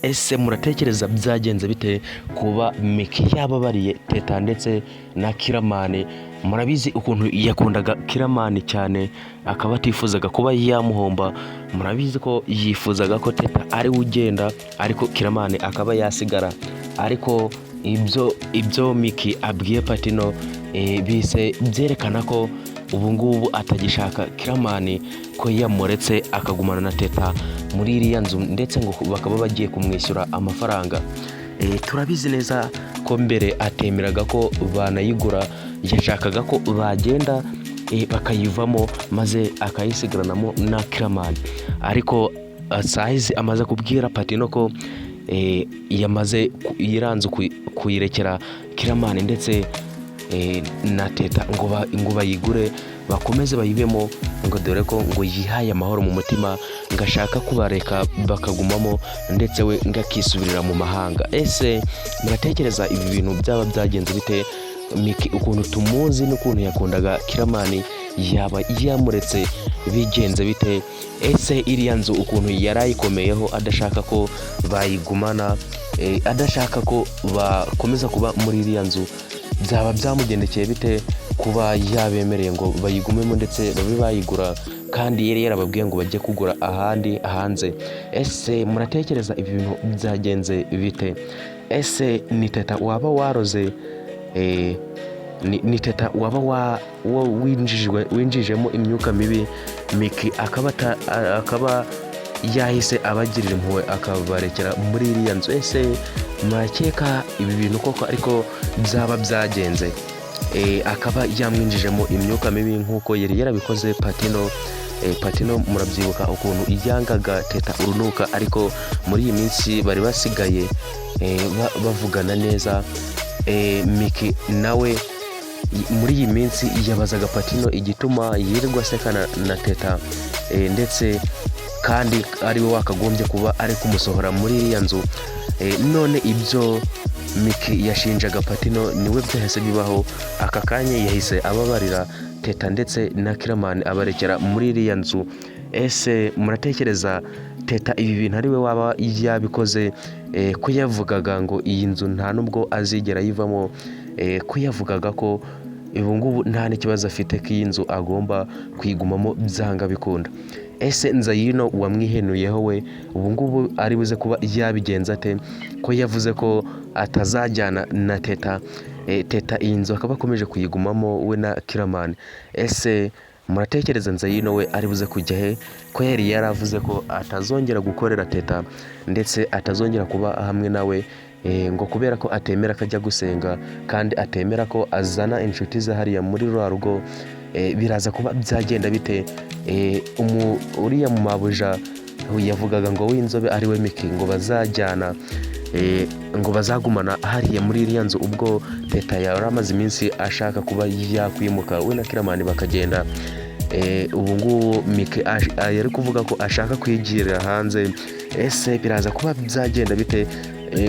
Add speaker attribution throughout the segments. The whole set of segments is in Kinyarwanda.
Speaker 1: Ese muratekereza byagenze bite kuba Miki yababariye Teta ndetse na Kiramani? Murabizi ukuntu yakundaga Kiramani cyane, akaba atifuzaga kuba yamuhomba. Murabizi ko yifuzaga ko Teta ari we ugenda ariko Kiramani akaba yasigara. Ariko ibyo Miki abwiye Patino bise byerekana ko ubu ngubu atagishaka Kiramani, ko yamuretse akagumana na Teta muri iriya nzu, ndetse ngo bakaba bagiye kumwishyura amafaranga. Turabizi neza ko mbere atemeraga ko banayigura, yashakaga ko bagenda bakayivamo maze akayisigaranamo na Kiramani. Ariko sahizi amaze kubwira Patino ko yamaze yiranze kuyirekera Kiramani ndetse na Teta ngo bayigure bakomeze bayibemo, ngo dore ko ngo yihaye amahoro mu mutima, ngo ashaka kubareka bakagumamo ndetse we ngakisubirira mu mahanga. Ese muratekereza ibi bintu byaba byagenze bite? Miki ukuntu tumuzi n'ukuntu yakundaga Kiramani yaba yamuretse bigenze bite? Ese iriya nzu ukuntu yarayikomeyeho adashaka ko bayigumana, adashaka ko bakomeza kuba muri iriya nzu, byaba byamugendekeye bite kuba yabemereye ngo bayigumemo ndetse babe bayigura, kandi yari yarababwiye ngo bajye kugura ahandi hanze? Ese muratekereza ibi bintu byagenze bite? Ese ni Teta waba waroze, ni Teta waba winjijemo imyuka mibi, Miki akaba yahise abagirira impuhwe akabarekera muri iriya nzu? Ese murakeka ibi bintu koko ariko byaba byagenze, akaba yamwinjijemo imyuka mibi nk'uko yari yarabikoze Patino? Patino murabyibuka ukuntu yangaga Teta urunuka, ariko muri iyi minsi bari basigaye bavugana neza. Miki nawe muri iyi minsi yabazaga Patino igituma yirirwa asekana na Teta, ndetse kandi ari we wakagombye kuba ari kumusohora muri iriya nzu. None ibyo Miki yashinjaga Patino niwe byahise bibaho. Aka kanya yahise ababarira Teta ndetse na Kiramani abarekera muri iriya nzu. Ese muratekereza Teta ibi bintu ari we waba yabikoze? Ko yavugaga ngo iyi nzu nta nubwo azigera yivamo, ko yavugaga ko ubu ngubu nta n'ikibazo afite ko iyi nzu agomba kuyigumamo byanga bikunda. Ese Nzayino wamwihenuyeho we ubu ngubu ari buze kuba yabigenza ate? Ko yavuze ko atazajyana na Teta, Teta iyi nzu akaba akomeje kuyigumamo we na Kiramani. Ese muratekereza Nzayino we ari buze kujya he? Ko yari yaravuze ko atazongera gukorera Teta ndetse atazongera kuba hamwe nawe, ngo kubera ko atemera ko ajya gusenga kandi atemera ko azana inshuti ze hariya muri rwa rugo. Biraza kuba byagenda bite? Uriya mu mabuja yavugaga ngo w'inzobe ari we Miki ngo bazajyana, ngo bazagumana hariya muri iriya nzu, ubwo Teta yari amaze iminsi ashaka kuba yakwimuka we na Kiramani bakagenda. Ubu ngubu Miki yari kuvuga ko ashaka kwigirira hanze. Ese biraza kuba byagenda bite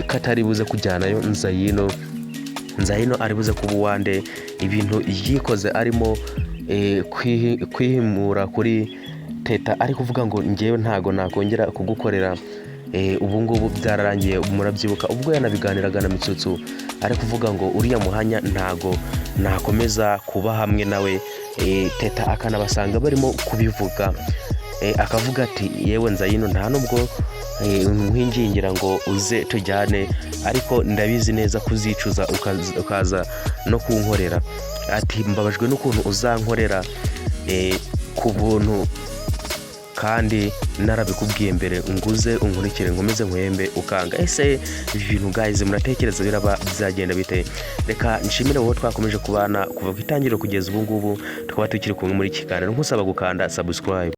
Speaker 1: ko atari buze kujyanayo Nzayino? Nzayino ari buze kuba uwande? Ibintu yikoze arimo kwihimura kuri Teta, ari kuvuga ngo ngewe ntago nakongera kugukorera. Ubu ngubu byararangiye. Murabyibuka ubwo yanabiganiraga na Mitsutsu, ari kuvuga ngo uriya muhanya ntago nakomeza kuba hamwe nawe. Teta akanabasanga barimo kubivuga, akavuga ati yewe Nzayino nta nubwo nkwingingira ngo uze tujyane, ariko ndabizi neza kuzicuza ukaza no kunkorera. Ati mbabajwe n'ukuntu uzankorera ku buntu, kandi narabikubwiye mbere nguze unkurikire nkomeze nkwembe ukanga. Ese ibi bintu guys muratekereza biraba byagenda bite? Reka nshimire wowe twakomeje kubana kuva ku itangiriro kugeza ubu ngubu, tukaba tukiri kumwe muri kiganiro. Nkusaba gukanda subscribe.